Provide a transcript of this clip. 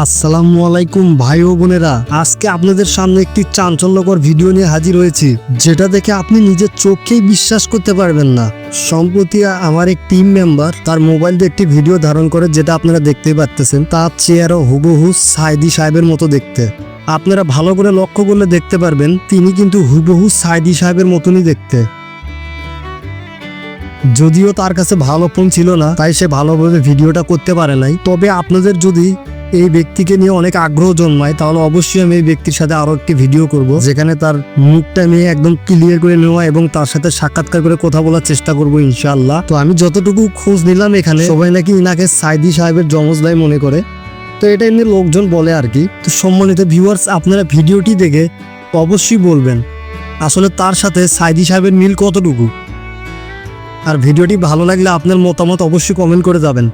আসসালামু আলাইকুম ভাই ও বোনেরা, আজকে আপনাদের সামনে একটি চাঞ্চল্যকর ভিডিও নিয়ে হাজির হয়েছি, যেটা দেখে আপনি নিজের চোখেই বিশ্বাস করতে পারবেন না। সম্প্রতি আমার এক টিম মেম্বার তার মোবাইল দিয়ে একটি ভিডিও ধারণ করে, যেটা আপনারা দেখতেই পাচ্ছেন। তার চেহারা হুবহু সাইদি সাহেবের মতো দেখতে। আপনারা ভালো করে লক্ষ্য করলে দেখতে পারবেন তিনি কিন্তু হুবহু সাইদি সাহেবের মতনই দেখতে। যদিও তার কাছে ভালো ফোন ছিল না, তাই সে ভালোভাবে ভিডিওটা করতে পারে নাই। তবে আপনাদের যদি এই ব্যক্তিকে নিয়ে অনেক আগ্রহ জন্মায়, তাহলে অবশ্যই আমি এই ব্যক্তির সাথে আরো একটি ভিডিও করব, যেখানে তার মুখটা নিয়ে একদম ক্লিয়ার করে নেওয়া এবং তার সাথে সাক্ষাৎকার করে কথা বলার চেষ্টা করব ইনশাআল্লাহ। তো আমি যতটুকু খোঁজ নিলাম, এখানে সবাই নাকি ইনাকে সাইদি সাহেবের যমজ ভাই মনে করে। তো এটা এমনি লোকজন বলে আর কি। তো সম্মানিত ভিউয়ার্স, আপনারা ভিডিওটি দেখে অবশ্যই বলবেন আসলে তার সাথে সাইদি সাহেবের মিল কতটুকু। আর ভিডিওটি ভালো লাগলে আপনার মতামত অবশ্যই কমেন্ট করে যাবেন।